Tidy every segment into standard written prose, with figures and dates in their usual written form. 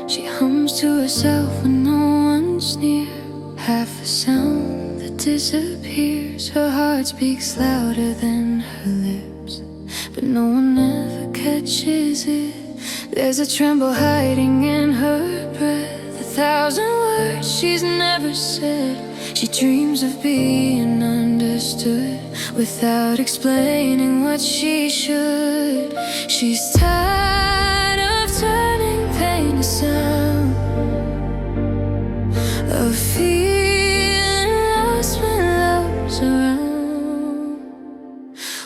She hums to herself when no one's near. Half a sound that disappears. Her heart speaks louder than her lips, but no one ever catches it. There's a tremble hiding in her breath, 1,000 words she's never said. She dreams of being understood without explaining what she should. She's tired of turning pain to sound, of feeling lost when love's around.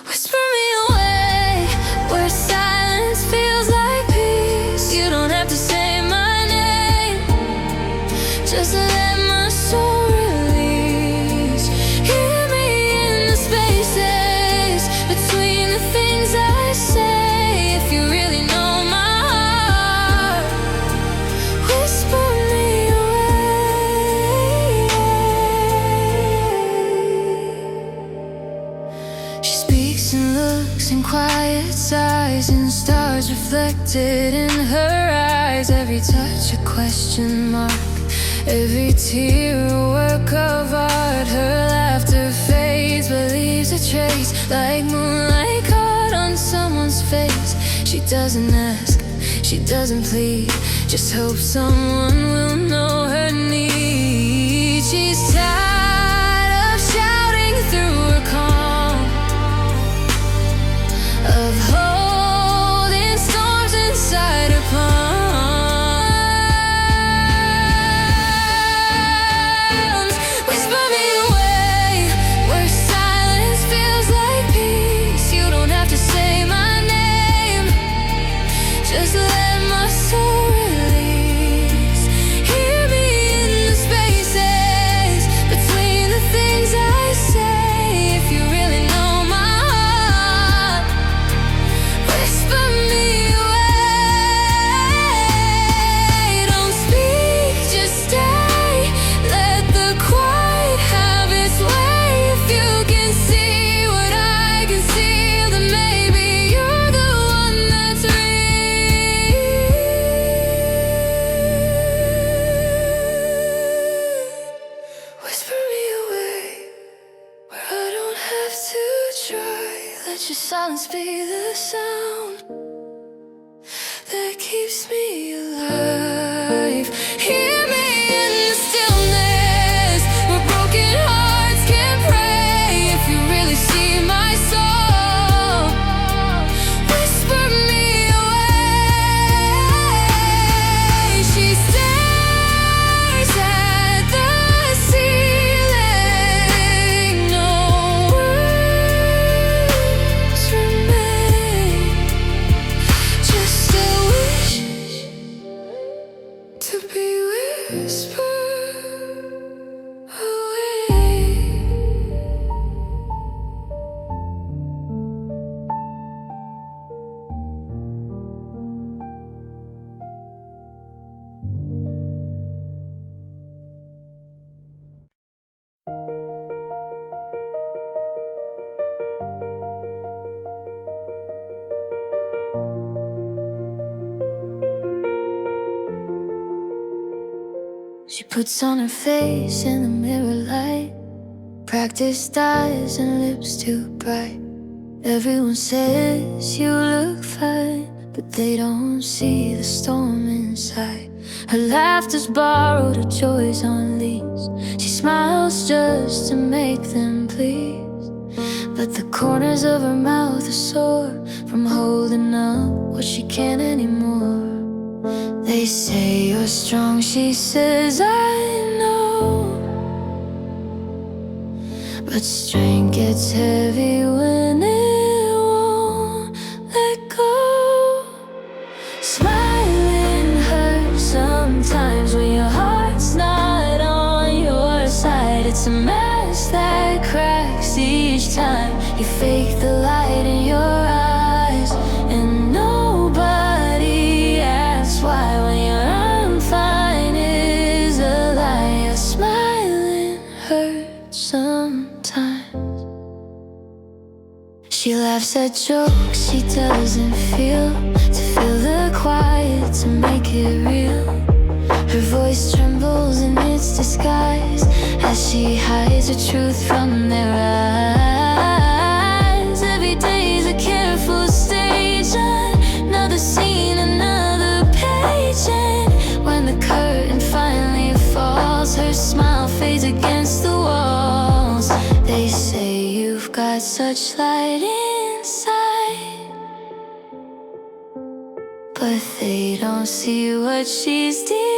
Whisper me away where silence feels like peace. You don't have to say my name, just let my soul release. Hear me in the spaces between the things I say. If you really know my heart, whisper me away. She speaks and looks in quiet sighs, and stars reflected in her eyes. Every touch a question mark, every tear a work of art. Her laughter fades but leaves a trace, like moonlight caught on someone's face. She doesn't ask, she doesn't plead, just hope someone will know her need. She's tired of shouting through her calm, of holding storms inside her palms. Whisper me away where silence feels like peace. You don't have to say my name, just let my soul release. Hear me in the spaces between the things I say. If you really know my heart, whisper me away. Don't speak, just stay. Let the quiet have its way. If you can see what I can see, then maybe you're the one that's real. Whisper me away where I don't have to try. Let your silence be the sound that keeps me alive. Hear me in the stillness where broken hearts can pray. If you really see my soul, whisper me away. She stares at the ceiling, no words remain, just a wish to be whispered away. She puts on her face in the mirror light, practiced eyes and lips too bright. Everyone says you look fine, but they don't see the storm inside. Her laughter's borrowed, her joy's on leaves. She smiles just to make them please, but the corners of her mouth are sore from holding up what she can't anymore. They say you're strong, she says I know, but strength gets heavy when it won't let go. Smiling hurts sometimes when your heart's not on your side. It's a mess that cracks each time you fake the light in your eyes, and nobody asks why when you're unfine is a lie. Your smiling hurts sometimes. She laughs at jokes she doesn't feel, to fill the quiet, to make it real. as she hides the truth from their eyes. Every day's a careful stage, another scene, another page. And when the curtain finally falls, her smile fades against the walls. They say you've got such light inside, but they don't see what she's denied.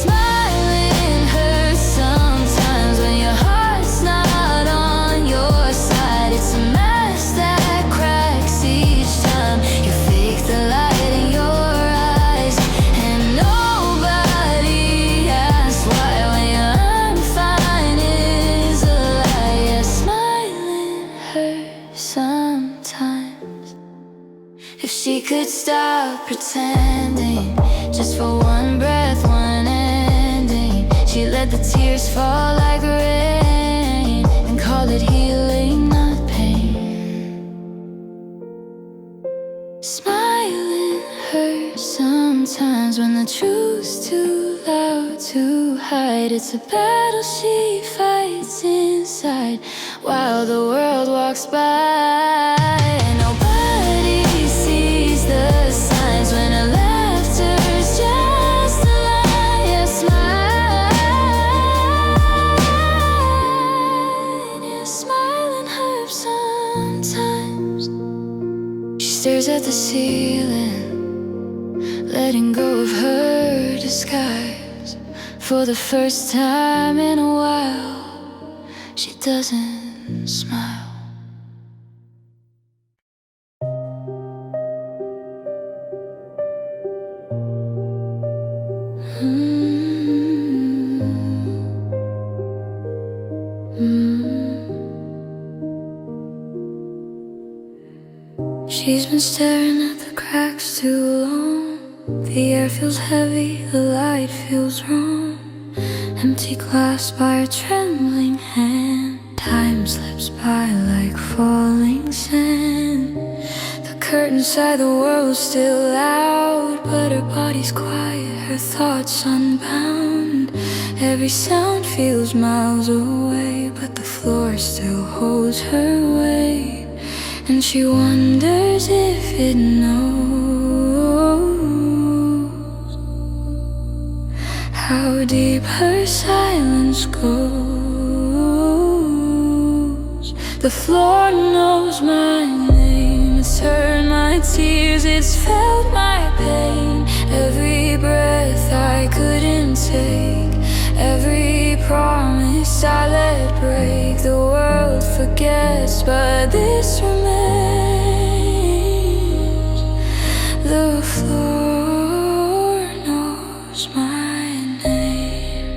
Smiling hurts sometimes when your heart's not on your side. It's a mask that cracks each time you fake the light in your eyes. And nobody asks why when you're fine is a lie. Yeah, smiling hurts sometimes. If she could stop pretending just for one breath, one ending, she'd let the tears fall like rain and call it healing, not pain. Smiling hurts sometimes when the truth's too loud to hide. It's a battle she fights inside while the world walks by. Nobody sees the signs when her laughter's just a lie. Yeah, smiling hurts sometimes. She stares at the ceiling, letting go of her disguise. For the first time in a while, she doesn't smile. She's been staring at the cracks too long. The air feels heavy, the light feels wrong. Empty glass by her trembling hand. Time slips by like falling sand. The curtain inside the world's still loud, but her body's quiet, her thoughts unbound. Every sound feels miles away, but the floor still holds her weight. And she wonders if it knows how deep her silence goes. The floor knows my name. It's heard my tears, it's felt my pain. Every breath I couldn't take, every promise I let break. The world forgets, but this remains. The floor knows my name.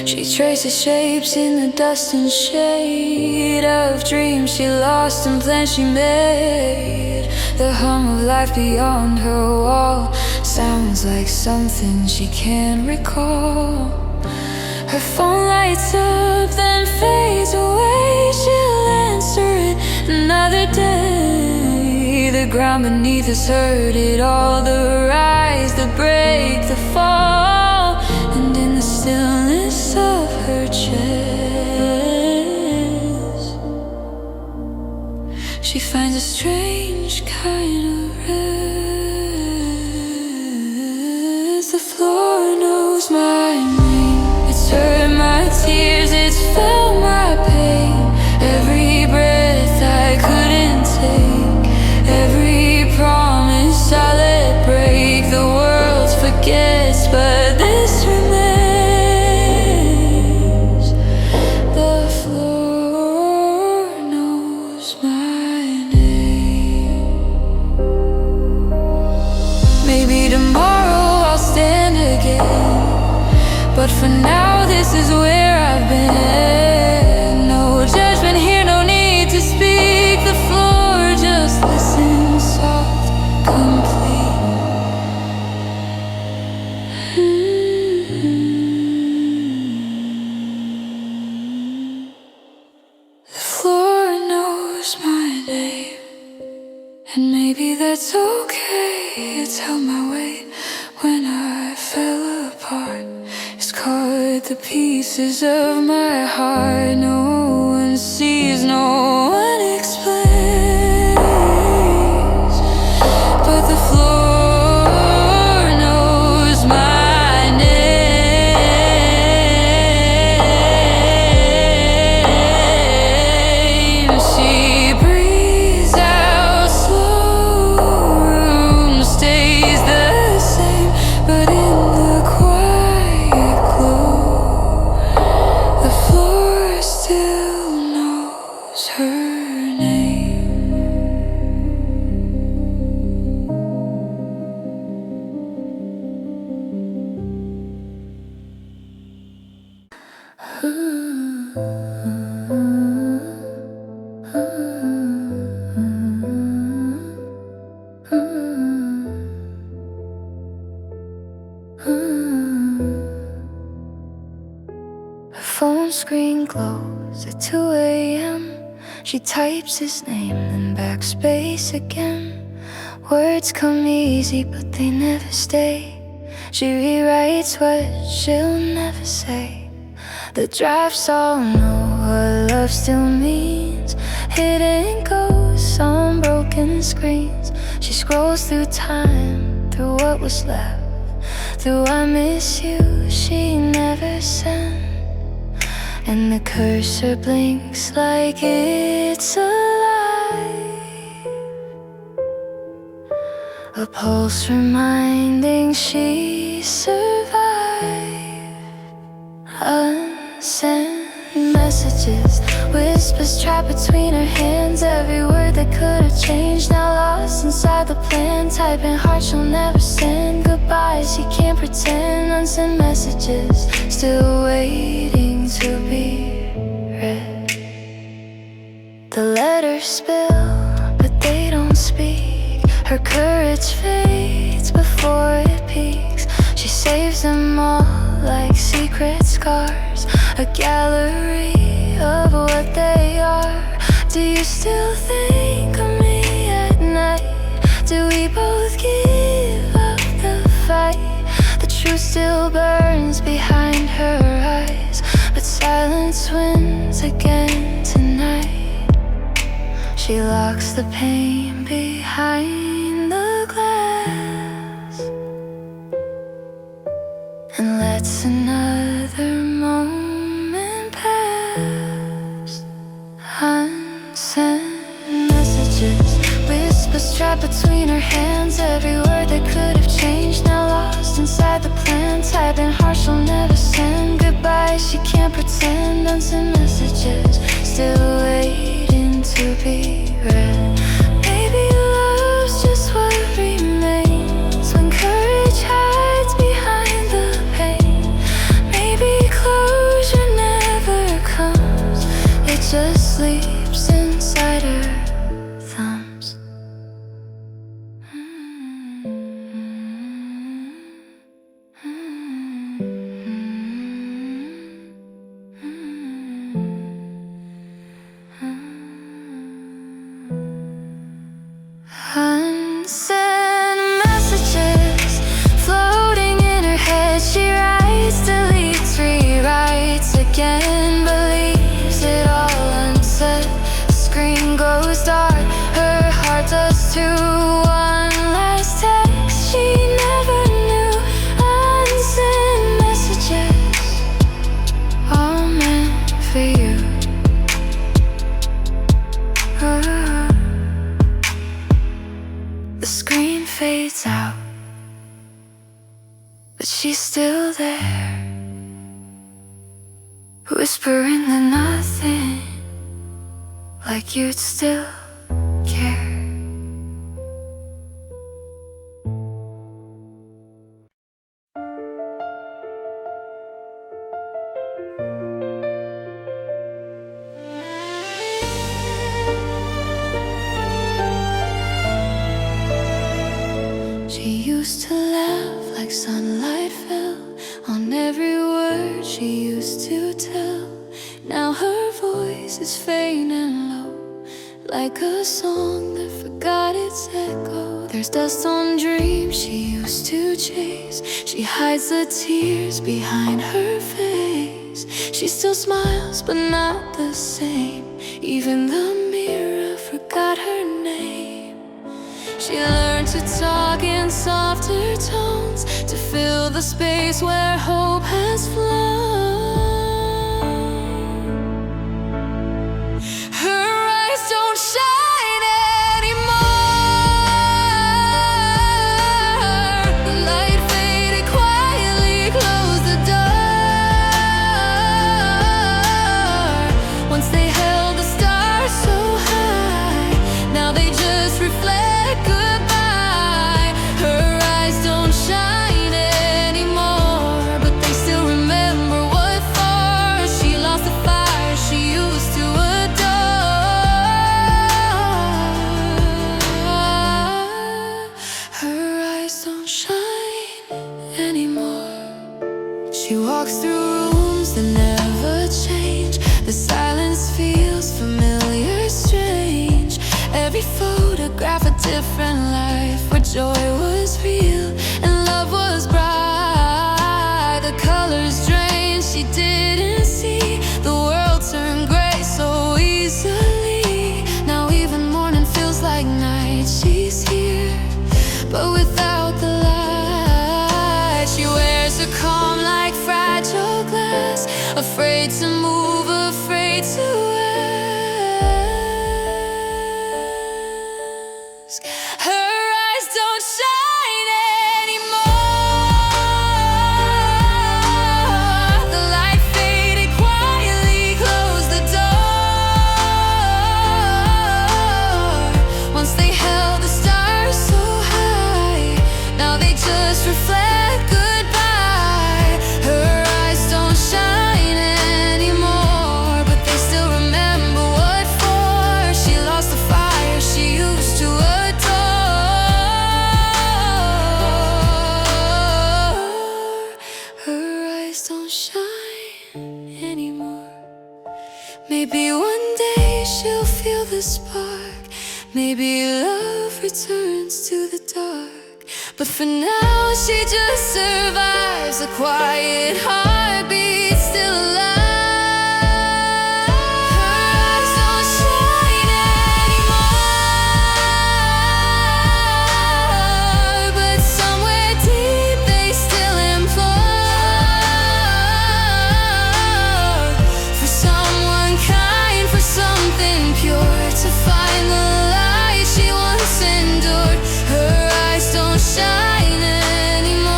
She traces shapes in the dust and shade of dreams she lost and plans she made. The hum of life beyond her wall sounds like something she can't recall. Her phone lights up, then fades away. She'll answer it another day. The ground beneath us heard it all, the rise, the break, the fall. And in the stillness of her chest, she finds a strange kind of rest. The floor knows my name. It's heard my tears, it's felt my pain. Every breath I couldn't take, every promise I let break. The world forgets, but this remains. The floor knows my name. Maybe tomorrow I'll stand again, but for now this is where I've been. No judgment here, no need to speak. The floor just listens, soft, complete. The floor knows my name. And maybe that's okay. It's held my weight when I fell apart. It's caught the pieces of my heart. No one sees, no one explains, but the floor knows my name. She breathes out slow, room stays the same, but in the quiet glow, the floor still knows her name. Her phone screen glows at 2 a.m. She types his name, then backspace again. Words come easy, but they never stay. She rewrites what she'll never say. The drafts all know what love still means. Hidden ghosts on broken screens. She scrolls through time, through what was left, through I miss you she never sent. And the cursor blinks like it's alive, a pulse reminding she survived. Unsent messages, whispers trapped between her hands. Every word that could have changed, now lost inside the plan. Typing hard, she'll never send goodbyes. She can't pretend. Unsent messages, still waiting to be read. The letters spill, but they don't speak. Her courage fades before it peaks. She saves them all like secret scars, a gallery of what they are. Do you still think of me at night? Do we both give up the fight? The truth still burns behind her eyes, but silence wins again tonight. She locks the pain behind the glass and lets another moment pass. Unsent messages, whispers trapped between her hands. Every word that could have changed, now lost inside the plan. Typing hard, she'll never send goodbye. She can't pretend. Unsent messages, still waiting to be read. Maybe love's just what remains when courage hides behind the pain. Maybe closure never comes, it just sleeps inside her thumbs. Unsent messages floating in her head. She writes, deletes, rewrites again, believes it all unsaid. The screen goes dark, her heart does too. One last text she never knew. Unsent messages, all meant for you. The screen fades out, but she's still there, whispering the nothing, like you'd still care. She used to laugh like sunlight fell on every word she used to tell. Now her voice is faint and low, like a song that forgot its lets it go. There's dust on dreams she used to chase. She hides the tears behind her face. She still smiles, but not the same. Even the mirror forgot her name. She learned to talk in softer tones, to fill the space where hope has flown. Her eyes don't shine anymore. The light faded quietly, closed the door. Once they held the stars so high, now they just reflect goodbye. Her eyes don't shine anymore, but they still remember what for. She lost the fire she used to adore. Her eyes don't shine anymore. She walks through rooms that never change. The silence feels familiar, strange. Every photograph a different life, where joy was real and love was bright. The colors drained, she didn't see. The world turned gray so easily. Now even morning feels like night. She's here, but without the light. She wears her calm like fragile glass, afraid to move, afraid to ask. Her eyes don't shine anymore. The light faded quietly, closed the door. Once they held the stars so high, now they just reflect goodbye. Her eyes don't shine anymore, but they still remember what for. She lost the fire she used to adore. Her eyes don't shine anymore. Maybe one day she'll feel the spark. Maybe love returns to the dark. But for now she just survives, a quiet heartbeat still alive. Her eyes don't shine anymore, but somewhere deep they still implore for someone kind, for something pure, to find the light she once endured. Her eyes don't shine anymore,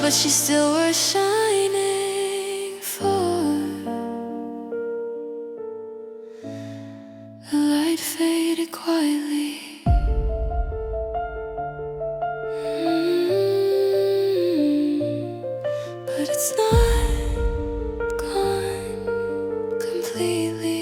but she's still worth shining for. The light faded quietly. But it's not gone completely.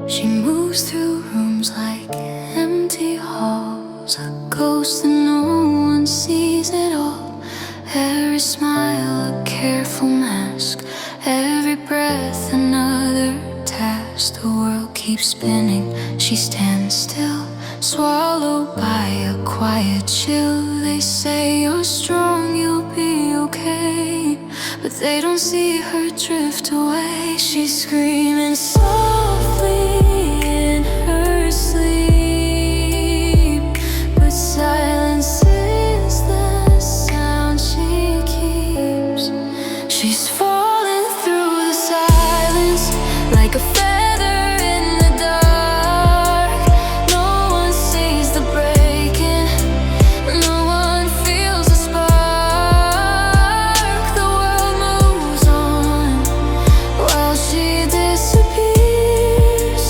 She moves through rooms like empty halls, a ghost that no one sees at all. Every smile a careful mask, every breath another task. The world keeps spinning, she stands still, swallowed by a quiet chill. They say you're strong, you'll be okay, but they don't see her drift away. She's screaming softly in her sleep, but silence is the sound she keeps. She's falling through the silence like a feather in the dark. No one sees the breaking, no one feels the spark. The world moves on while she disappears.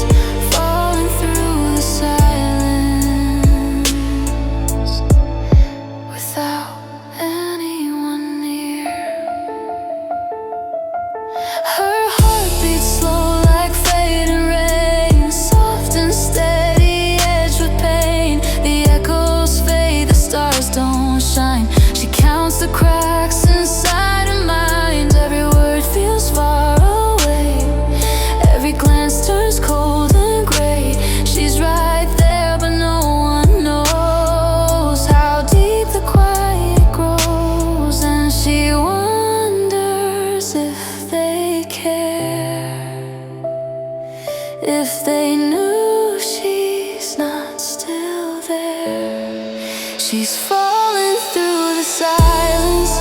She's falling through the silence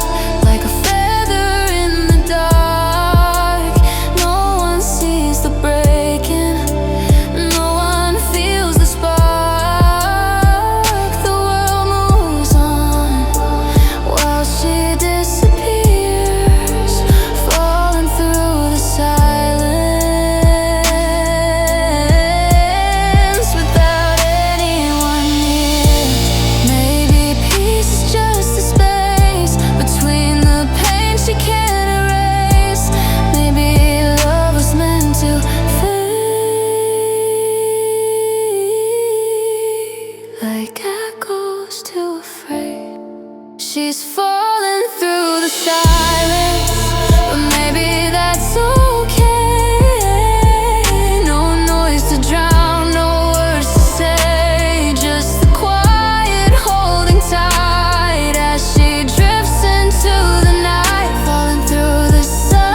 like a feather in the dark. No one sees the breaking, no one feels the spark. The world moves on while she disappears, falling through the silence without anyone near. Maybe peace is just a space between the pain she can't erase. Maybe love was meant to fade like echoes to a freight. She's falling through the silence, but maybe that's okay. No noise to drown, no words to say, just the quiet holding tight as she drifts into the night, falling through the silence,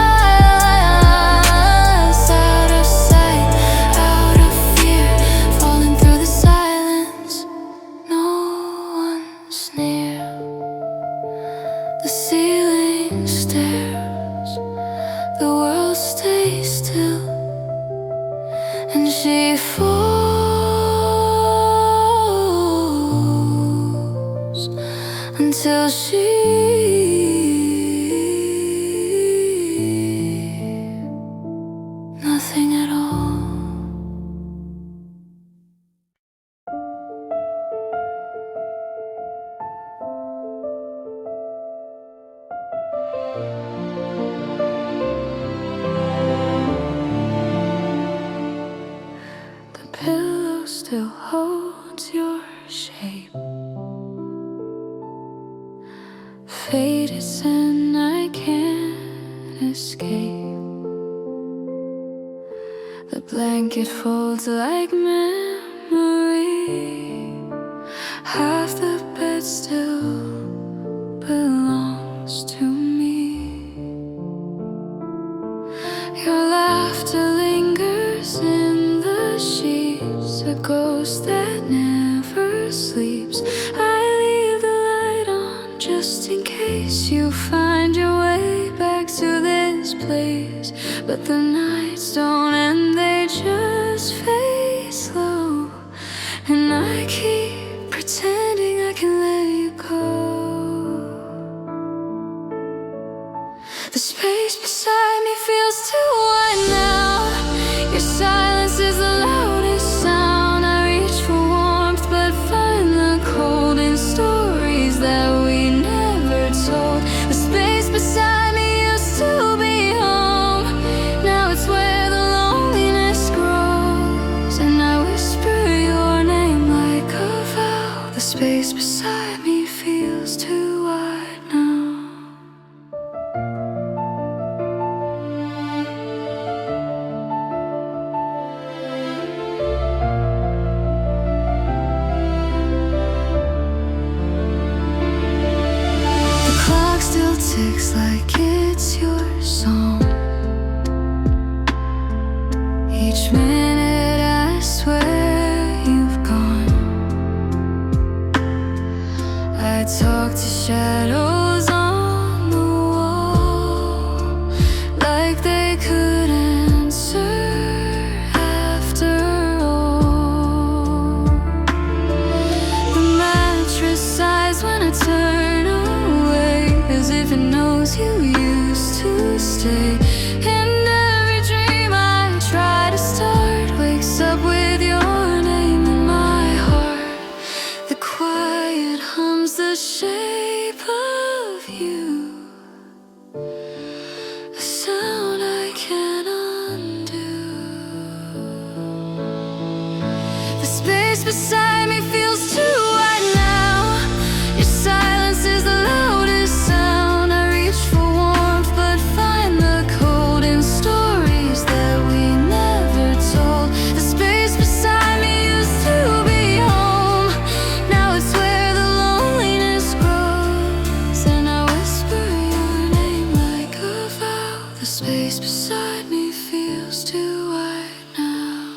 out of sight, out of fear, falling through the silence. No one's near. The ceiling stares, the world stays still, and she falls until she nothing at all. The pillow still holds your shape, faded sin I can't escape. The blanket folds like memory, half the bed still belongs to me. Your laughter lingers in the sheets, a ghost that never sleeps. I leave the light on just in case you find your way back to this place. But the nights don't end, they just fade slow, and I keep pretending I can let you go. The space beside me feels too wide now. Your silence is the loudest sound. I reach for warmth but find the cold in stories that we never told. The space beside me used to be home, now it's where the loneliness grows, and I whisper your name like a vow. The space beside me feels too wide now. The clock still ticks like it's your song. Each minute I swear you've gone. I talk to shadows on the wall, like they could answer after all. The mattress sighs when I turn away, as if it knows you used to stay. And every dream I try to start wakes up with your name in my heart. The quiet hums the shape of you, a sound I can't undo. The space beside me feels too wide now. Your silence is the loudest sound. I reach for warmth but find the cold in stories that we never told. The space beside me used to be home, now it's where the loneliness grows, and I whisper your name like a vow. The space beside me feels too wide now.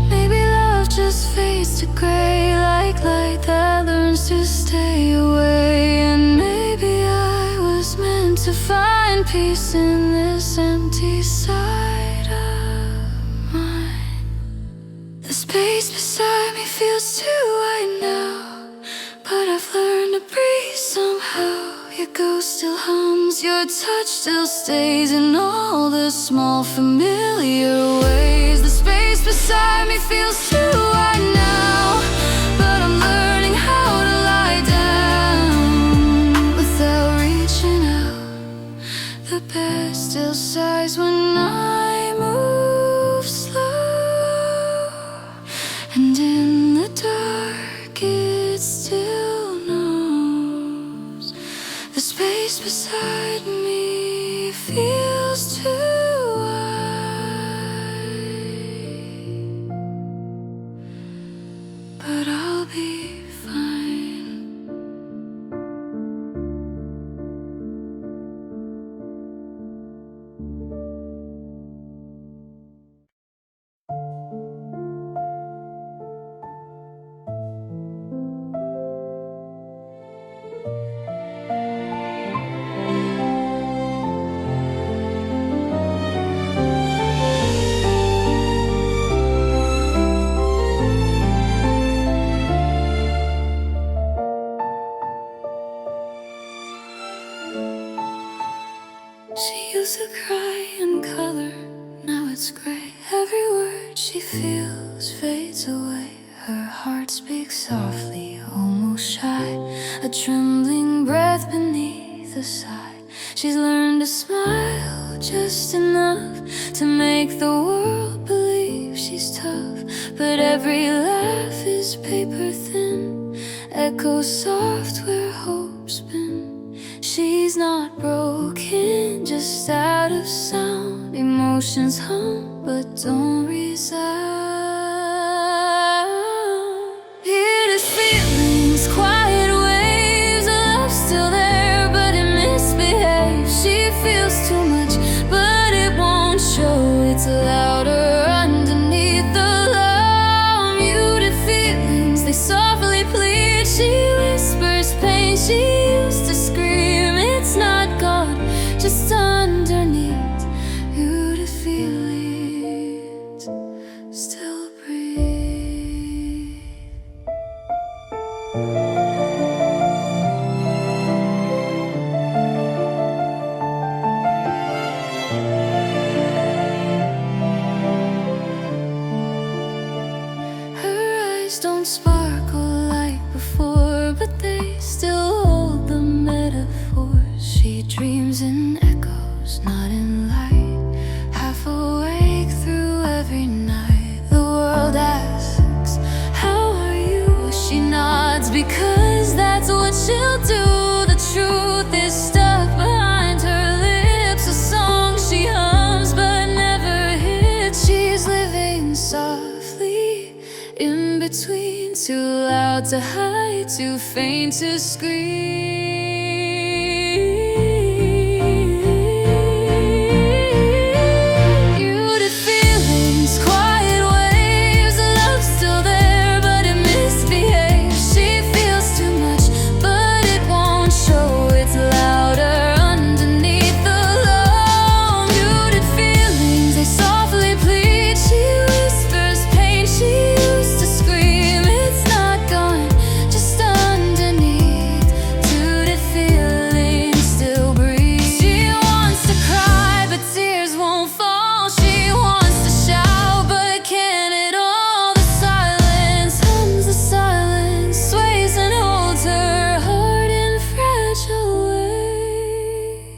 Maybe love just fades to gray like light that learns chose to stay away. And maybe I was meant to find peace in this empty side of mine. The space beside me feels too wide now, but I've learned to breathe somehow. Your ghost still hums, your touch still stays in all the small familiar ways. The space beside me feels too wide now, but I'm learning how to lie down without reaching out. The bed still sighs when I move slow, and in the dark it still knows. The space beside me feels too wide, but I'll be fine. She used to cry in color, now it's gray. Every word she feels fades away. Her heart speaks softly, almost shy, a trembling breath beneath a sigh. She's learned to smile just enough to make the world believe she's tough. But every laugh is paper thin, echoes soft where hope's been. She's not broken, just out of sound. Emotions hum, but don't resound. Hear these feelings, quiet waves. Love's still there, but it misbehaves. She feels too much, but it won't show. It's louder underneath the low. Muted feelings, they softly plead. She whispers pain, she used to scream. It's not gone, just underneath. You to feel it, still breathe. Her eyes don't sparkle like before, but they still hold the metaphors. She dreams in echoes, not in light, half awake through every night. The world asks, how are you? She nods because that's what she'll do. The truth is stuck behind her lips, a song she hums but never hits. She's living softly in between, too loud to hide, too faint to scream. Muted feelings, quiet waves. Love's still there, but it misbehaves. She feels too much, but it won't show. It's louder underneath the low. Muted feelings, they softly plead. She whispers pain, she used to scream. It's not gone, just underneath. Muted feelings still breathe. She wants to cry, but tears won't fall. She wants to shout, but can't at all. The silence hums, the silence sways and holds her heart in fragile ways.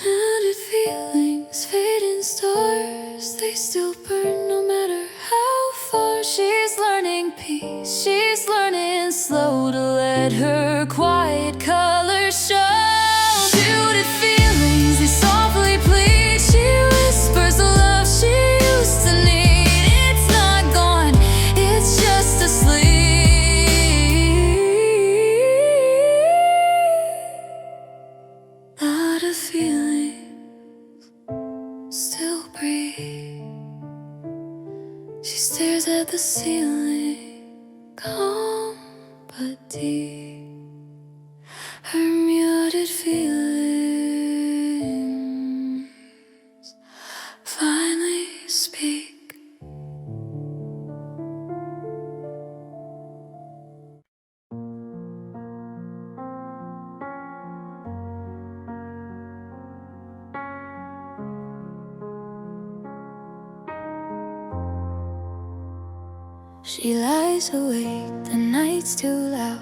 Muted feelings, fading stars, they still burn no matter how far. She's learning peace, she's learning slow to let her quiet color show. Muted feelings, they softly plead. She whispers the love she used to need. It's not gone, it's just asleep. Lot of feelings still breathe. She stares at the ceiling, calm. empty. Her muted feelings finally speak. She lies awake, the night's too loud,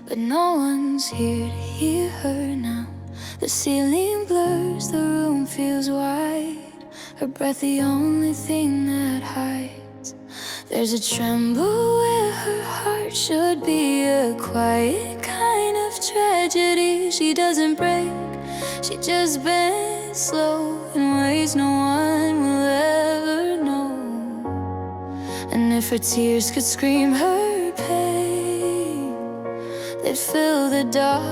but no one's here to hear her now. The ceiling blurs, the room feels wide, her breath the only thing that hides. There's a tremble where her heart should be, a quiet kind of tragedy. She doesn't break, she just bends slow in ways no one will ever know. And if her tears could scream her pain, they'd fill the dark,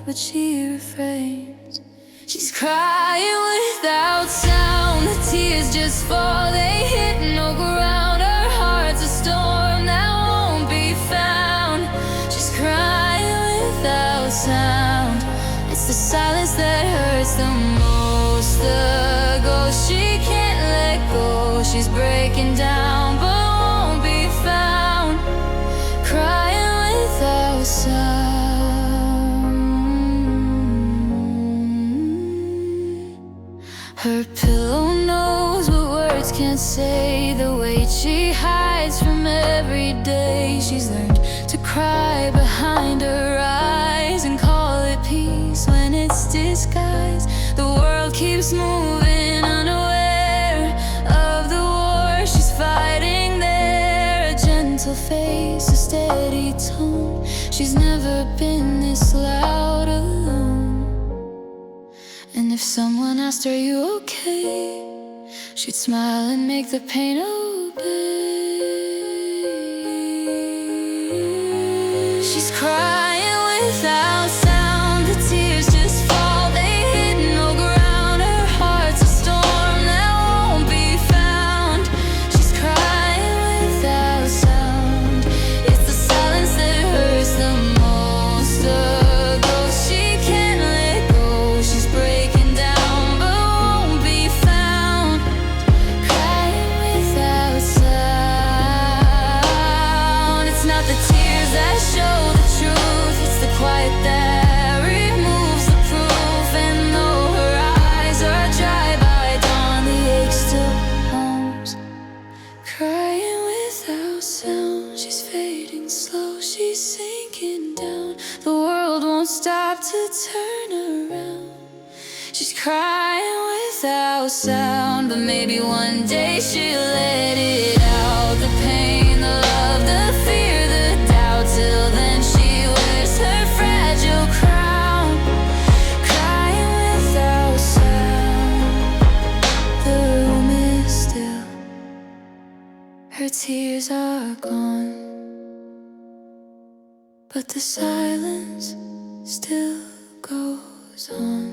but she refrains. She's crying without sound, the tears just fall, they hit no ground. Her heart's a storm that won't be found. She's crying without sound, it's the silence that hurts the most. The ghost she can't let go, she's breaking down but won't be found. Crying without sound. Her pillow knows what words can't say, the weight she hides from every day. She's learned to cry behind her eyes and call it peace when it's disguised. The world keeps moving unaware of the war she's fighting there. A gentle face, a steady tone, she's never been this loud alone. And if someone asked, are you okay, she'd smile and make the pain obey. She's crying without sound, the tears just fall, they hit no ground. Her heart's a storm that won't be found. She's crying without sound, it's the silence that hurts the most. The ghost she can't let go, she's breaking down but won't be found. Crying without sound, it's not the tears that show the truth, it's the quiet that removes the proof. And though her eyes are dry by dawn, the ache still hums. Crying without sound, she's fading slow, she's sinking down. The world won't stop to turn around. She's crying without sound, but maybe one day she'll let it out. The pain, the love, the fear, the doubt. Till then she wears her fragile crown. Crying without sound, the room is still, her tears are gone, but the silence still goes on.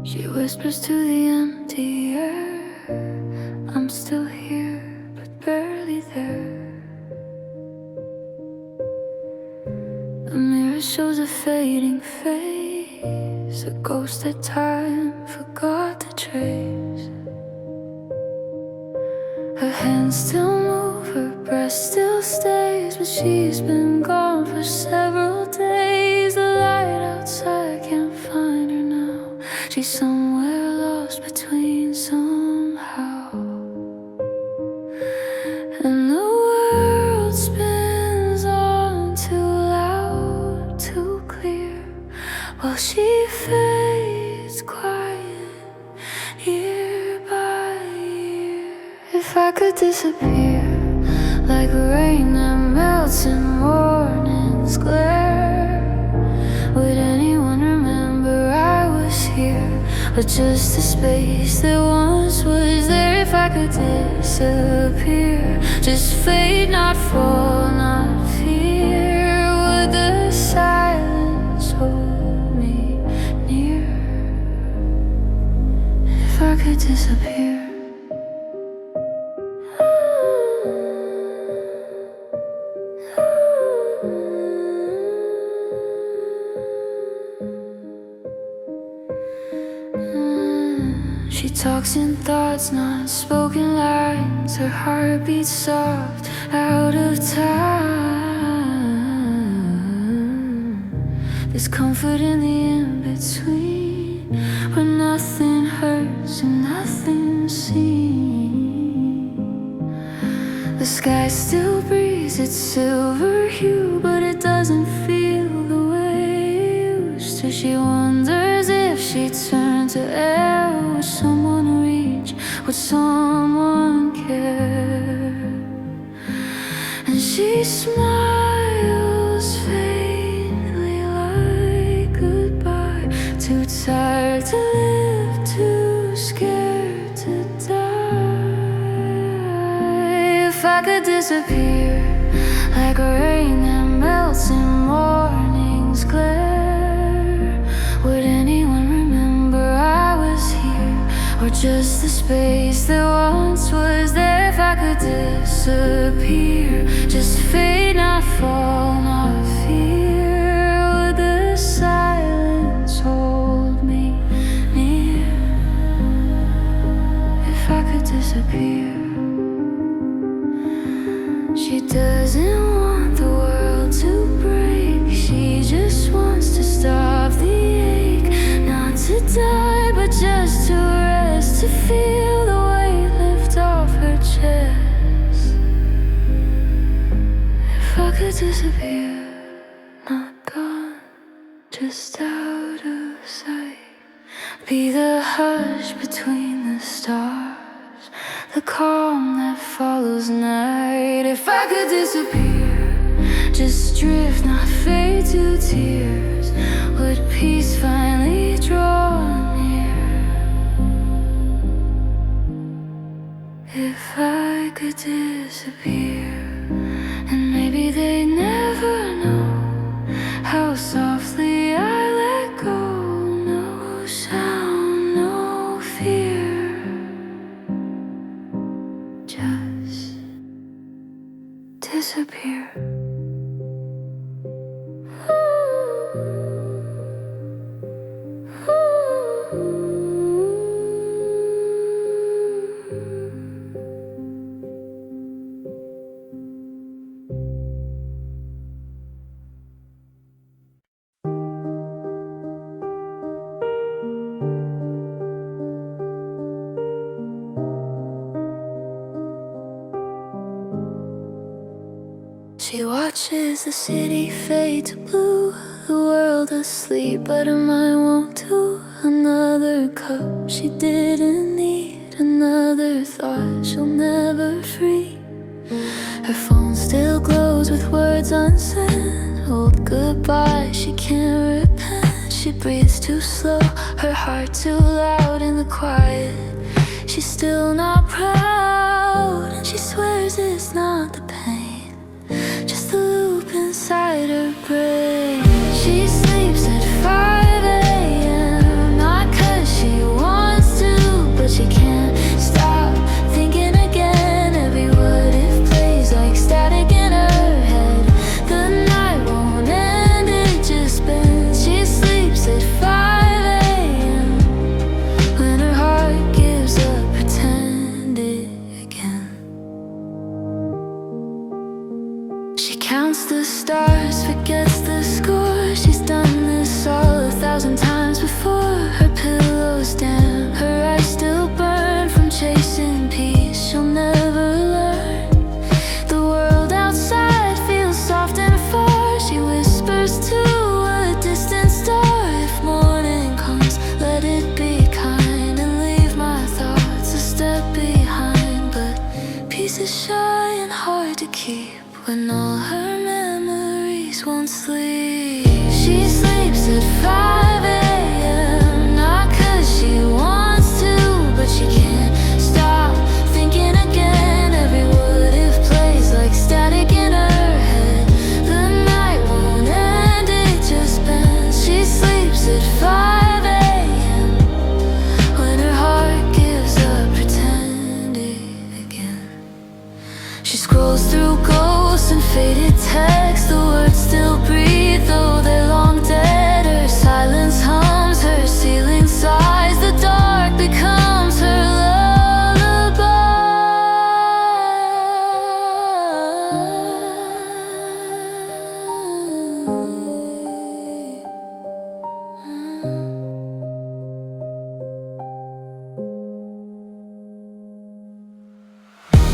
She whispers to the empty air, I'm still here, but barely there. The mirror shows a fading face, a ghost that time forgot to trace. Her hands still move, her breath still stays, but she's been gone for several days. The light outside can't find her now, she's somewhere lost between somehow. And the world spins on too loud, too clear, while she fades quiet year by year. If I could disappear like rain that melts in morning's glare, would anyone remember I was here, or just the space that once was there? If I I could disappear, just fade, not fall, not fear, would the silence hold me near? If I could disappear. She talks in thoughts, not spoken lines. Her heart beats soft, out of time. There's comfort in the in-between, where nothing hurts and nothing's seen. The sky still breathes its silver hue, but it doesn't feel the way it used to. She wonders if she'd turn to air. Would someone reach? Would someone care? And she smiles faintly like goodbye. Too tired to live, too scared to die. If I could disappear like rain that melts in morning's glare, would anyone remember I was here, or just the space that once was there? If I could disappear, just fade, not fall, not fear, would the silence hold me near? If I could disappear. She doesn't want the world to break, she just wants to stop the ache, not to die, but just to rest, to feel the weight lift off her chest. If I could disappear, not gone, just out of sight, be the hush between the stars, the calm that follows night. If I could disappear, just drift, not fade to tears, would peace finally draw near? If I could disappear, and maybe they never know how softly I let go. No sound, no fear, just disappear. She watches the city fade to blue, the world asleep, but her mind won't do. Another cup she didn't need, another thought she'll never free. Her phone still glows with words unsent, old goodbye she can't repent. She breathes too slow, her heart too loud in the quiet. She's still not proud, and she swears it's not the pain, just the loop inside her brain. She sleeps at 5 a.m. not 'cause she wants to, but she can't stop thinking again. Every what if plays like static in her head. The night won't end, it just bends. She sleeps at 5 a.m. when her heart gives up, pretend it again. She counts the stars, forgets the score. She's done this all 1,000 times before. Her pillow's damp, her eyes still burn from chasing peace she'll never learn. The world outside feels soft and far. She whispers to a distant star, if morning comes, let it be kind, and leave my thoughts a step behind. But peace is shy and hard to keep when all her memories won't sleep. She sleeps at 5 a.m. not 'cause she wants to, but she can't stop thinking faded text, the words still breathe, though they're long dead. Her silence hums, her ceiling sighs, the dark becomes her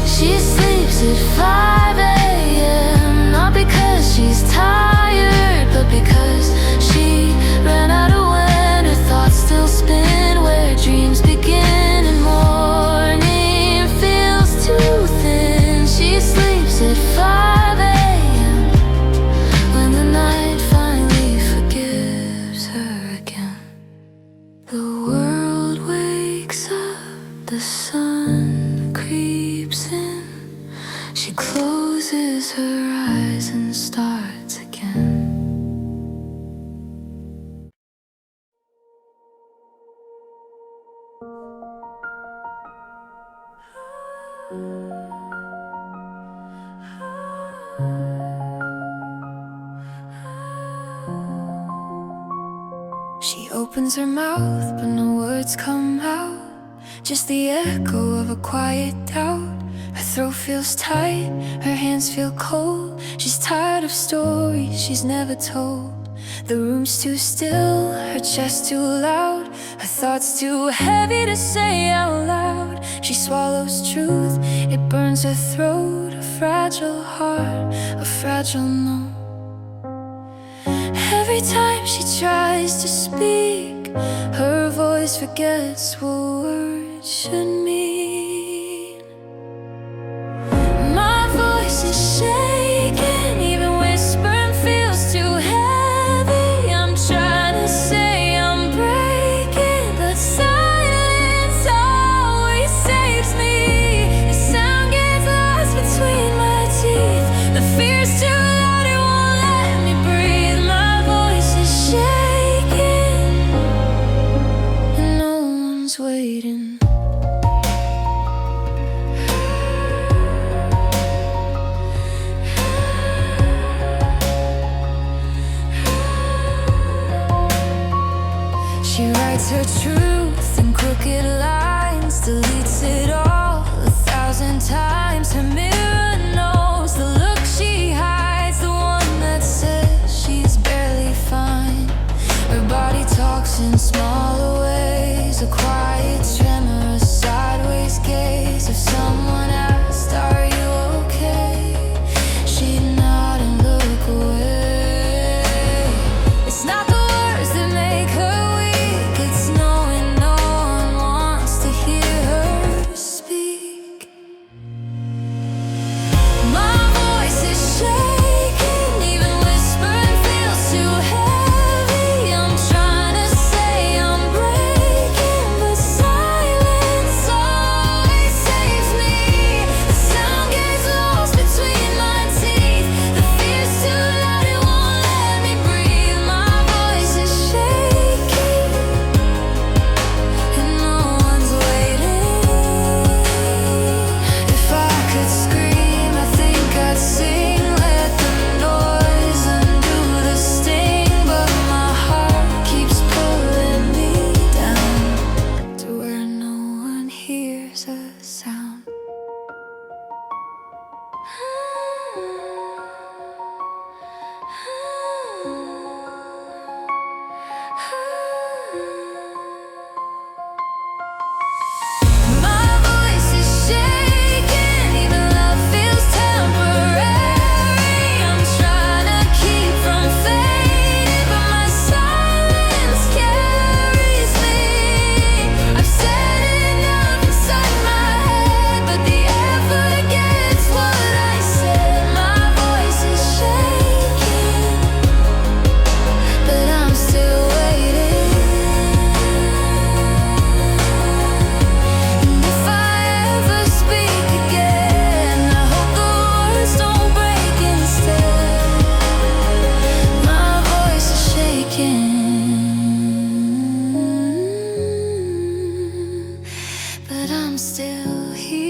She sleeps at 5 a.m. Not because she's tired, but because she ran out of when her thoughts still spin, where dreams begin and morning feels too thin. She sleeps at 5 a.m. when the night finally forgives her again. The world wakes up, the sun creeps in. She closes her eyes and starts again. She opens her mouth, but no words come out, just the echo of a quiet doubt. Her throat feels tight, her hands feel cold. She's tired of stories she's never told. The room's too still, her chest too loud, her thoughts too heavy to say out loud. She swallows truth, it burns her throat. A fragile heart, a fragile note. Every time she tries to speak, her voice forgets what words should mean. My voice is shaking, even whispering feels too heavy. I'm trying to say I'm breaking, but silence always saves me. The sound gets lost between my teeth. The fear's too loud, it won't let me breathe. My voice is shaking, and no one's waiting. She writes her truth in crooked lines, deletes it all 1,000 times. Her mirror knows the look she hides, the one that says she's barely fine. Her body talks in smaller ways, a quiet tremor, a sideways gaze. If someone asked, are you okay? She'd nod and look away. It's not the words that make her weak, it's knowing no one wants to hear her speak. My voice is shaking, even whispering feels too heavy. I'm trying to say I'm breaking, but silence always saves me. The sound gets lost between my teeth. The fear's too loud, it won't let me breathe. My voice is shaking, and no one's waiting. If I could scream, I think I'd sing. Let the noise undo the sting, but my heart keeps pulling me down to where no one hears a sound. My voice is shaking, even love feels temporary. I'm trying to keep from fading, but my silence carries me. I've said enough inside my head, but the air forgets what I said. My voice is shaking, but I'm still waiting. And if I ever speak again, I hope the words don't break instead. My voice is shaking, but I'm still here.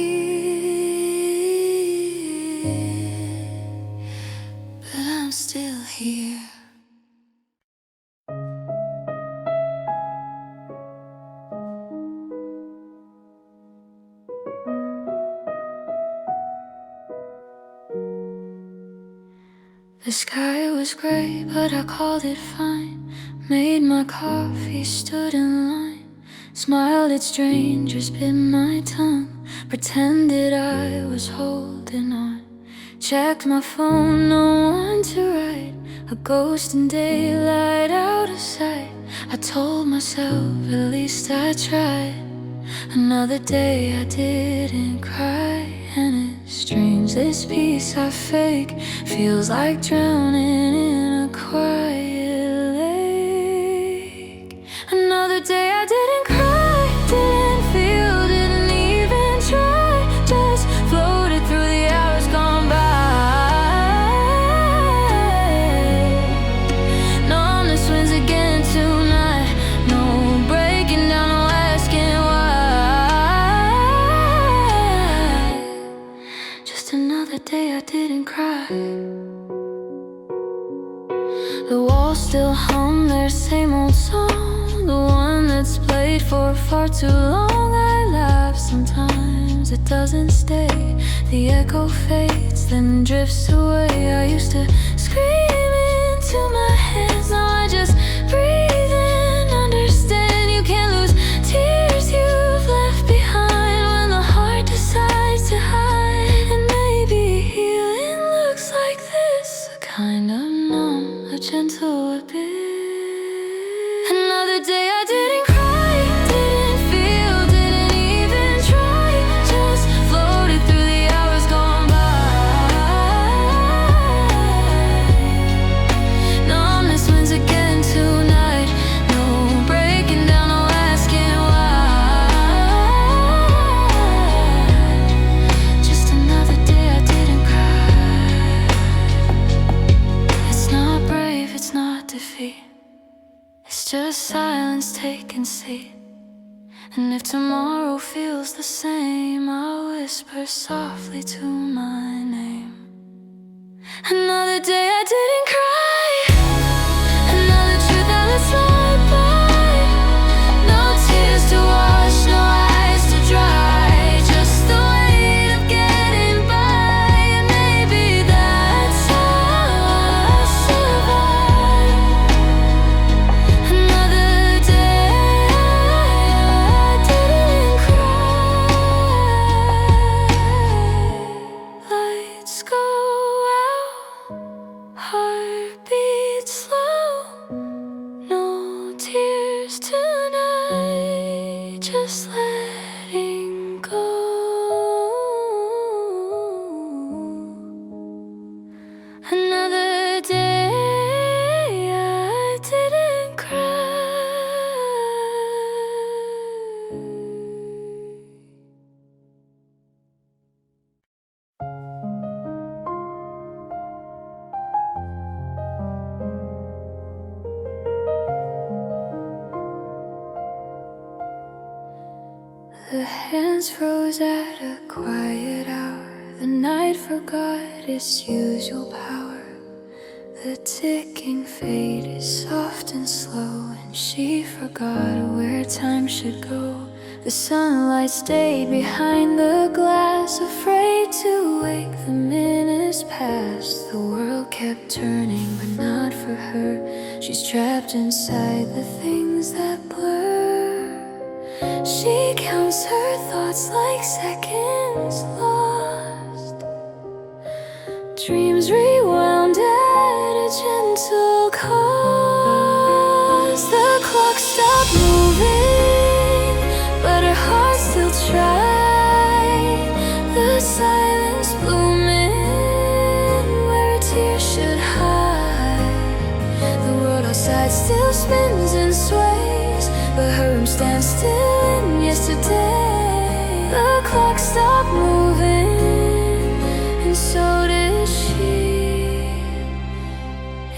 The sky was gray, but I called it fine. Made my coffee, stood in line, smiled at strangers, bit my tongue, pretended I was holding on. Checked my phone, no one to write, a ghost in daylight, out of sight. I told myself, at least I tried. Another day I didn't cry, and it's strange, this peace I fake feels like drowning in a quiet lake. Another day I didn't cry, didn't feel, didn't even try, just floated through the hours gone by. Numbness wins again tonight, no breaking down, no asking why. Just another day I didn't cry. The walls still hum their same old song, the one that's played for far too long. I laugh sometimes, it doesn't stay. The echo fades, then drifts away. I used to scream into my hands, now I just breathe and understand. You can't lose tears you've left behind when the heart decides to hide. And maybe healing looks like this, a kind of numb, a gentle abyss. Another day I didn't cry, didn't feel, didn't even try, just floated through the hours gone by. Numbness wins again tonight, no breaking down, no asking why. Just another day I didn't cry. It's not brave, it's not defeat, it's just silence taking seat. And if tomorrow feels the same, I'll whisper softly to my name. Another day I didn't cry, another truth that let slide by. No tears to wash, no eyes to dry, just the weight of getting by. And maybe that's how I survive. Another day I didn't cry. Lights go out, heart beats slow, no tears tonight, just letting go. Another day I didn't cry. The hands froze at a quiet hour, the night forgot its usual power. The ticking faded soft and slow, and she forgot where time should go. The sunlight stayed behind the glass, afraid to wake the minutes past. The world kept turning, but not for her. She's trapped inside the things that blur. She counts her thoughts like seconds lost, dreams rewound at a gentle cost. The clock stopped moving, but her heart still tried. The silence blooming where a tear should hide. The world outside still spins and sways, but her room stands still in yesterday. The clock stopped moving, and so did she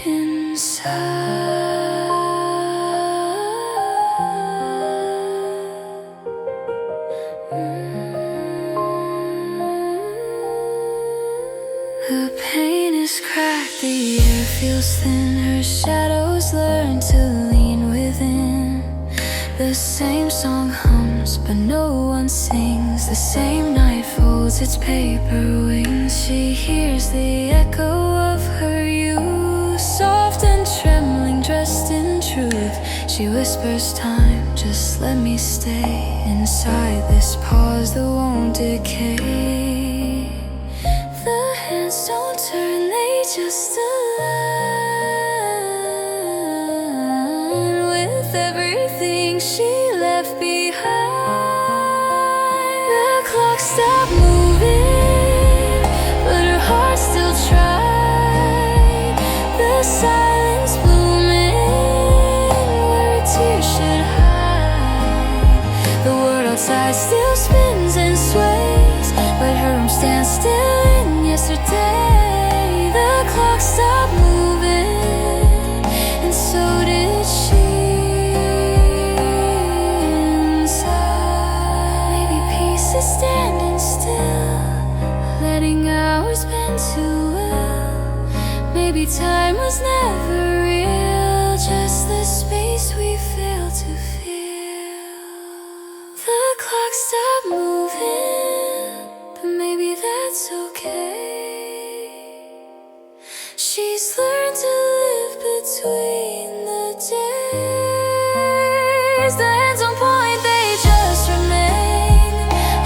inside. The pain is cracked, the air feels thin. Her shadows learn to lean within. The same song hums, but no one sings. The same night folds its paper wings. She hears the echo of her youth, soft and trembling, dressed in truth. She whispers, time, just let me stay inside this pause that won't decay. The hands don't turn, they just align with everything she left behind. The clock stopped moving, but her heart still tried. The silence blooming where a tear should hide. The world outside still spins and sways, but her room stands still in yesterday. The clock stopped moving, and so did she inside. Maybe peace is standing still, letting hours bend too well. Maybe time was never real, just the space we failed to feel. The clock stopped moving, but maybe that's okay. She's learned to live between the days. The hands don't point, they just remain,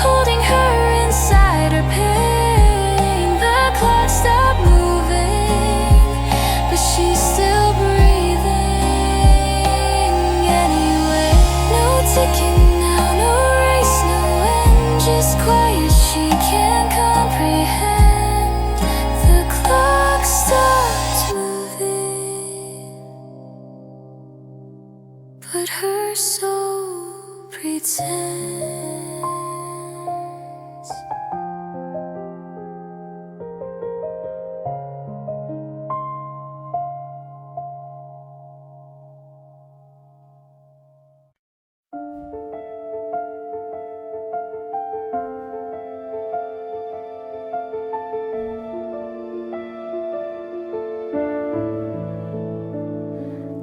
holding her inside her pain. The clock stopped moving, but she's still breathing anyway. No ticking now, no race, no end, just quiet she can't comprehend. The clock stopped moving, but her soul pretends.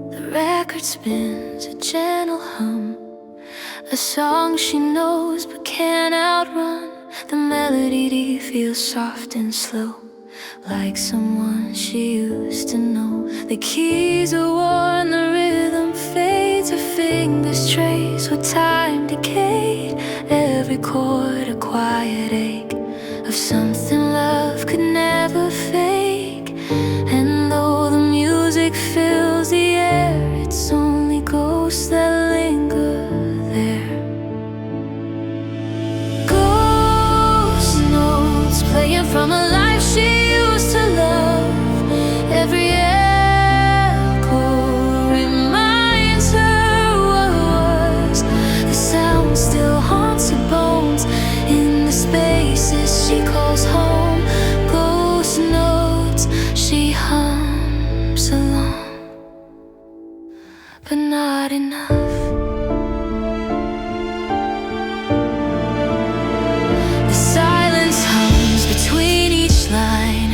The record spins, a gentle hum, a song she knows but can't outrun. The melody feels soft and slow, like someone she used to know. The keys are worn, the rhythm fades, her fingers trace what time decayed. Every chord a quiet ache of something love could never fake. And though the music fills the air, it's only ghosts that linger there. Ghost notes playing from a life she used to love. Every echo reminds her what was. The sound still haunts her bones in the spaces she calls home. Ghost notes she hums along, but not enough. The silence hums between each line,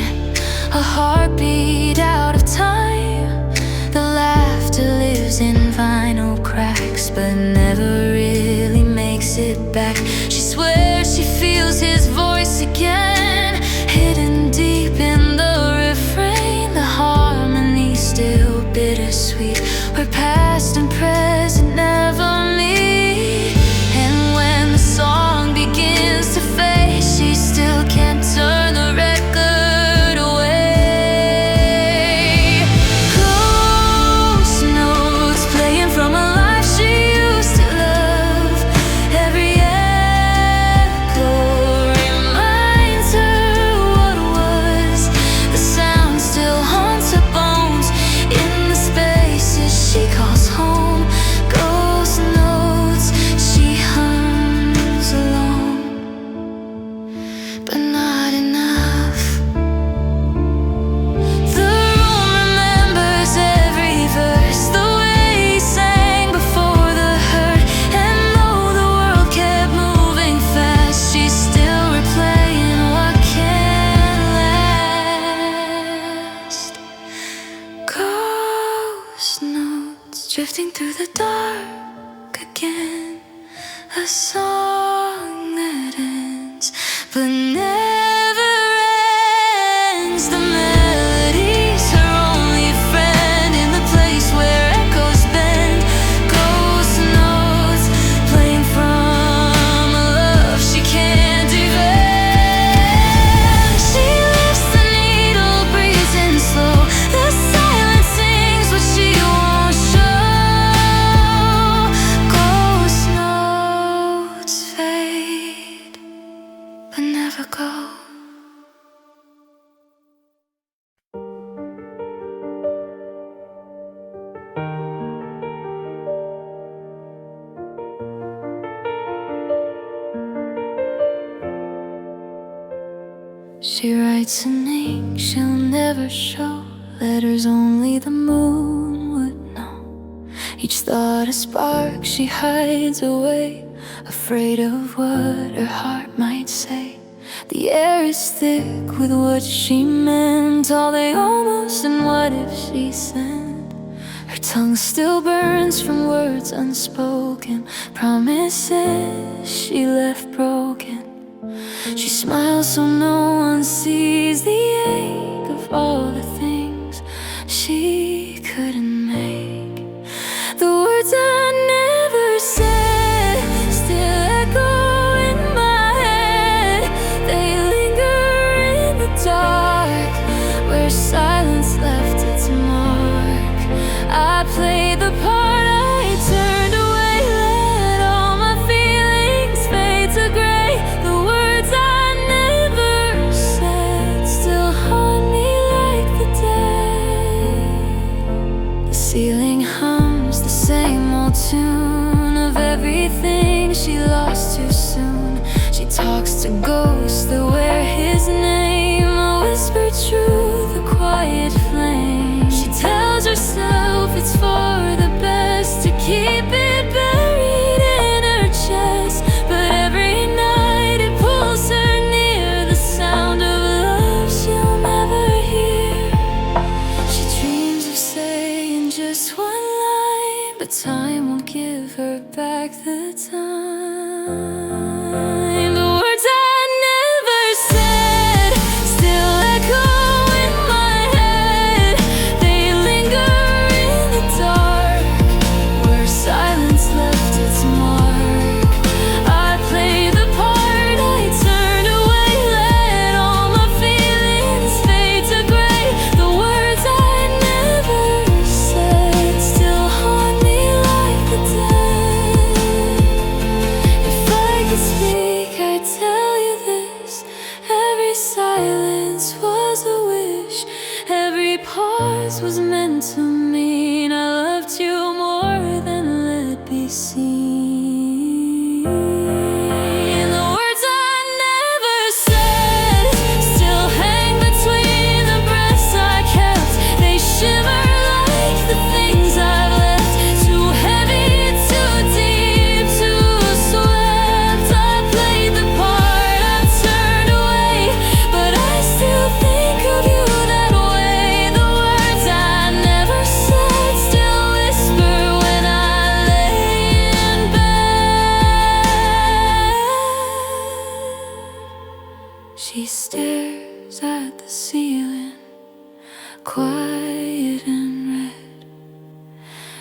a heartbeat out of time. The laughter lives in vinyl cracks, but never really makes it back. She swears she feels his voice again, hidden deep in the refrain. The harmony still bittersweet, where past and present never meet. And when the song begins to fade, she still can't turn the record away. Ghost notes playing from a life she used to love. Every echo reminds her what was. She writes an ink she'll never show, letters only the moon would know. Each thought a spark she hides away, afraid of what her heart might say. The air is thick with what she meant, all the almost and what if she sent. Her tongue still burns from words unspoken, promises she left broken. She smiles so no one sees the ache of all the things she couldn't make. The words I never said still echo in my head. They linger in the dark, where silence left its mark. I played the part, I turned away, let all my feelings fade to gray. The words I never said still haunt me like the day. The ceiling hums the same old tune of everything she lost too soon. She talks to ghosts that wear his name, a whispered truth, a quiet flame. She tells herself it's for the best to keep it buried in her chest, but every night it pulls her near, the sound of love she'll never hear. She dreams of saying just one line, but time won't give her back the time. The words I never said still echo in my head. They linger in the dark, where silence left its mark. I played the part, I turned away, let all my feelings fade to gray. The words I never said still haunt me like the day. If I could speak, I'd tell you this: every silence was a wish, every pause was meant to mean I loved you more than let be seen. The words I never said still hang between the breaths I kept. They shimmer like the things I've left, too heavy, too deep, too swept. I played the part, I've turned away, but I still think of you that way. The words I never said still whisper when I lay in bed. She stares at the ceiling, quiet and red,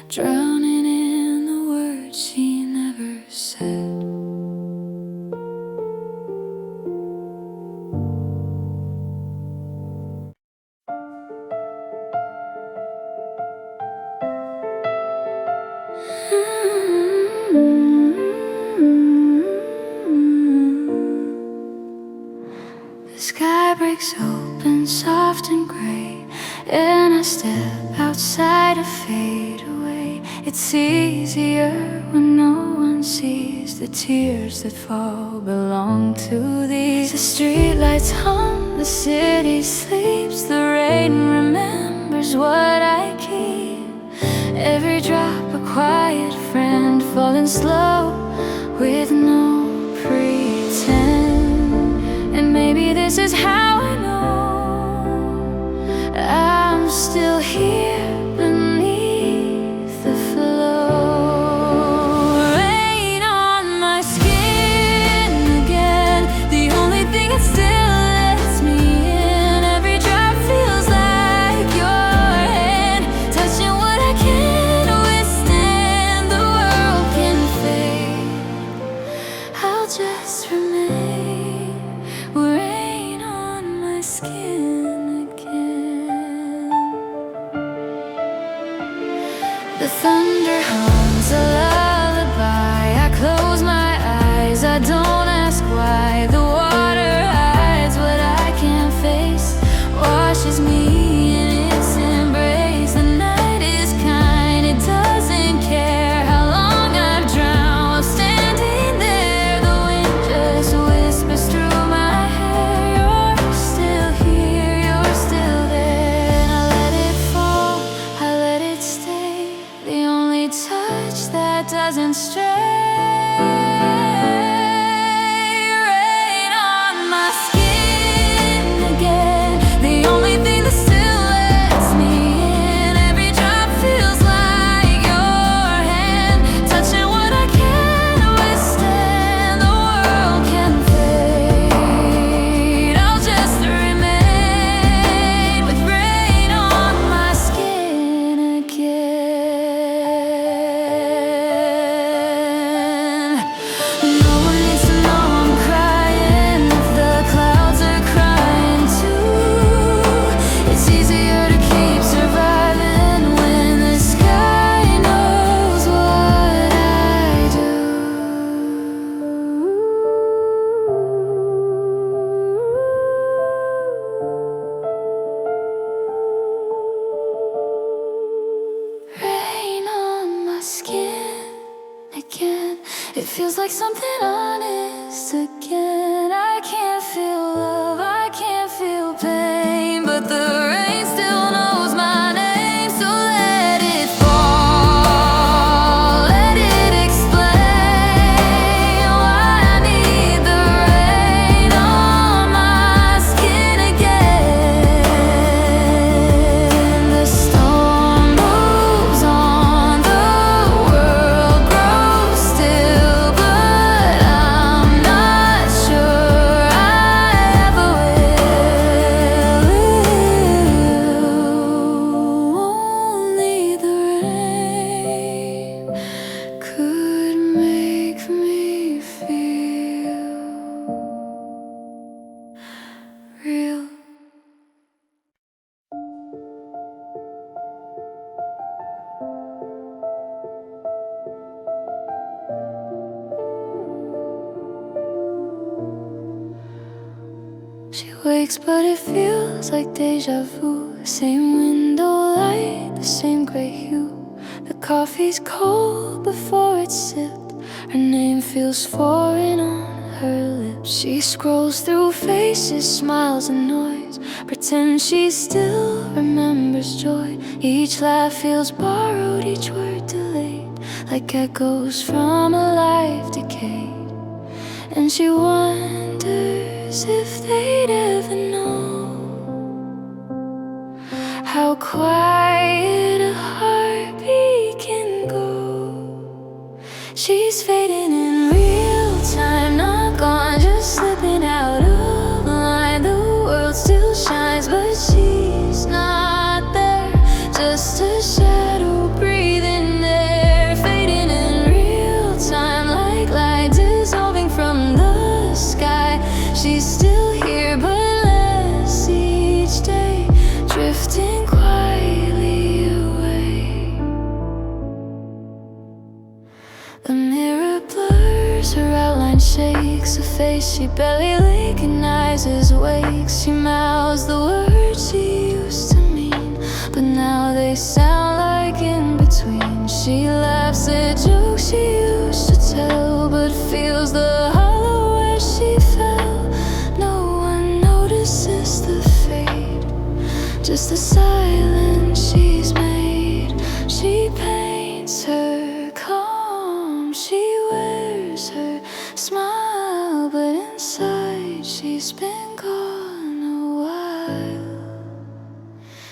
drowning in the words she never said. The sky breaks open, soft and gray, and I step outside to fade away. It's easier when no one sees. The tears that fall belong to these. The streetlights hum, the city sleeps, the rain remembers what I keep. Every drop a quiet friend, falling slow with no pretend. And maybe this is how I know I'm still here beneath the flow. Rain on my skin again, the only thing that still lets me in. Every drop feels like your hand, touching what I can't withstand. The world can fade, I'll just remain. Rain on my skin again. The thunder hums a lullaby. I close my eyes, I don't ask why. The water hides what I can't face, washes me in its embrace. The night is kind, it doesn't care how long I've drowned. I'm standing there, the wind just whispers. like something honest again. I can't feel love, I can't feel pain, but the rain still knows my name. So let it fall, let it explain why I need the rain on my skin again. The storm moves on, the world grows still, but I'm not sure I ever will. Only the rain could make me feel real. She wakes, but it feels like deja vu. Same window light, the same gray hue. The coffee's cold before it's sipped. Her name feels foreign on her lips. She scrolls through faces, smiles and noise, pretends she still remembers joy. Each laugh feels borrowed, each word delayed, like echoes from a life decayed. And she wonders if they'd ever know how quiet a heartbeat can go. She's fading in real time, not gone, just slipping out of line. The world still shines, but she's not there, just a shadow breathing there. Fading in real time, like light dissolving from the sky. She's still here, but less each day, drifting quietly away. The mirror blurs, her outline shakes. A face she barely recognizes wakes. She mouths the words she used to mean, but now they sound like in between. She laughs at jokes she used to tell, but feels the hollow where she fell. No one notices the fade, just the silence she's made. She paints her calm, she wears her smile, but inside she's been gone a while.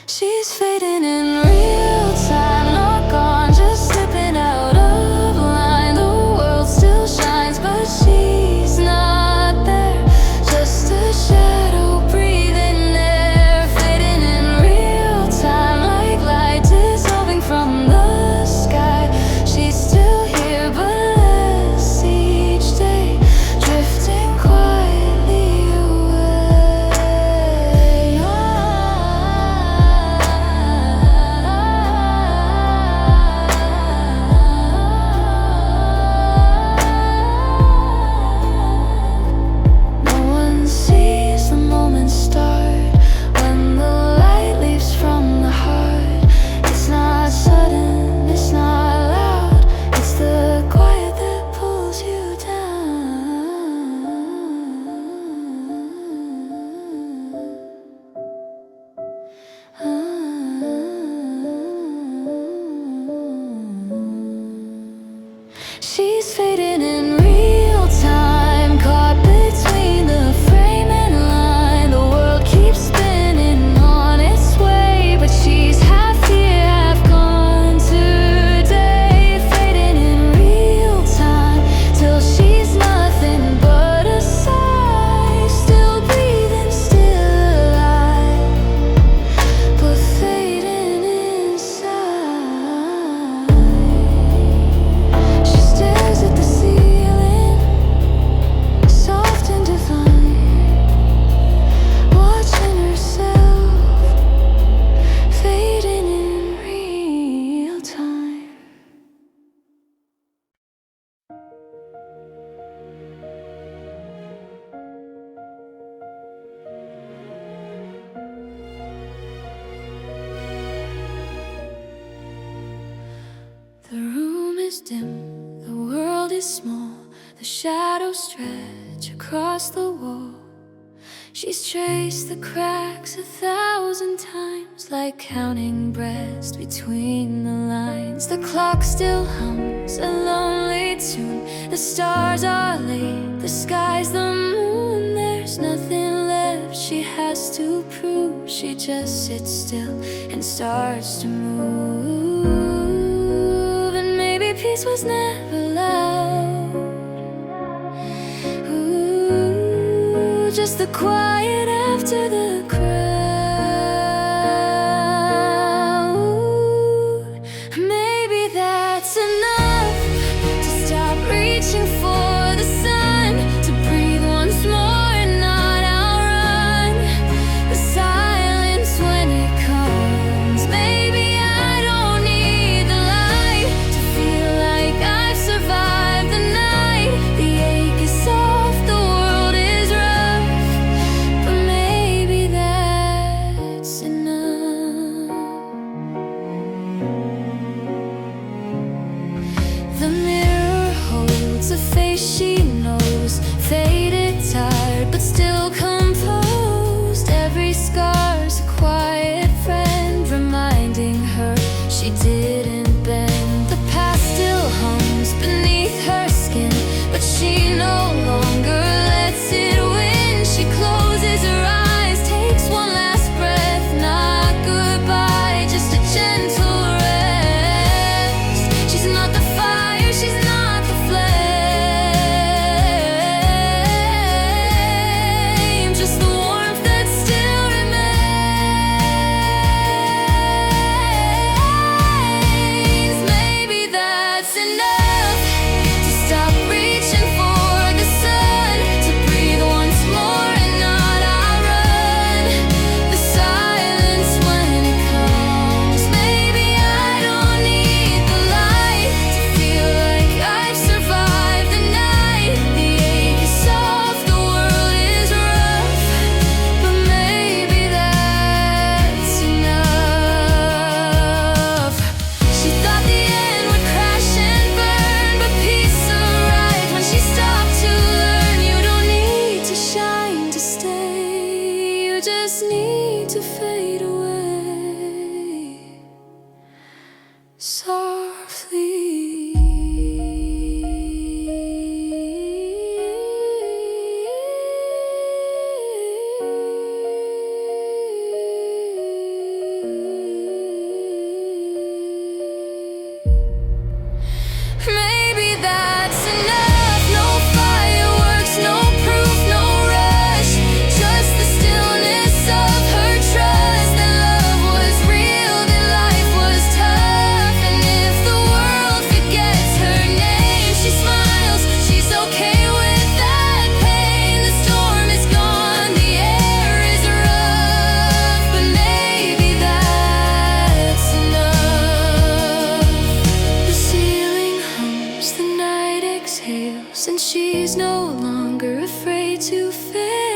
She's fading in real time, not gone, just slipping out of line. The world still shines, but she's not there, just a shadow breathing there. Fading in real time, like light dissolving from the sky. She's still here, but less each day, drifting quietly away. No one sees the moment start when the light leaves from the heart. It's not sudden, it's not loud, it's the quiet that pulls you down. She's fading in real time, caught between the frame and line. The world keeps spinning on its way, but she's half here, half gone today. Fading in real time, till she's nothing but a sigh. Still breathing, still alive, but fading inside. She stares at the ceiling, soft and divine, watching herself fading in real time. The room is dim, the world is small. The shadows stretch across the wall. She's traced the cracks 1,000 times, like counting breaths between the lines. The clock still hums a lonely tune. The stars are late, the sky's the moon. There's nothing left she has to prove. She just sits still and starts to move. And maybe peace was never loud. Just the quiet after the crowd. Maybe that's enough to stop reaching for the sun, to breathe once more and not outrun the silence when it comes. Maybe I don't need the light to feel like I've survived the night. The ache is soft, the world is rough, but maybe that's enough. The mirror holds a face she knows, faded, tired, but still composed. Every scar's a quiet friend, reminding her she didn't bend. The past still hums beneath her skin, but she no longer lets it win. She closes her eyes, takes one last breath, not goodbye, just a gentle rest. She's not the fire, she's not the flame, just the warmth that still remains. Maybe that's enough to stop reaching for the sun, to breathe once more and not outrun the silence when it comes. Maybe I don't need the light to feel like I've survived the night. The ache is soft, the world is rough, but maybe that's enough. She thought the end would crash and burn, but peace arrived when she stopped to learn. You don't need to shine to stay, you just need to fade away softly. Maybe that's enough. No fireworks, no proof, no rush, just the stillness of her trust. That love was real, that life was tough. And if the world forgets her name, she smiles, she's okay with that pain. The storm is gone, the air is rough, but maybe that's enough. The ceiling hums, the night exhales, and she's no longer afraid to fail.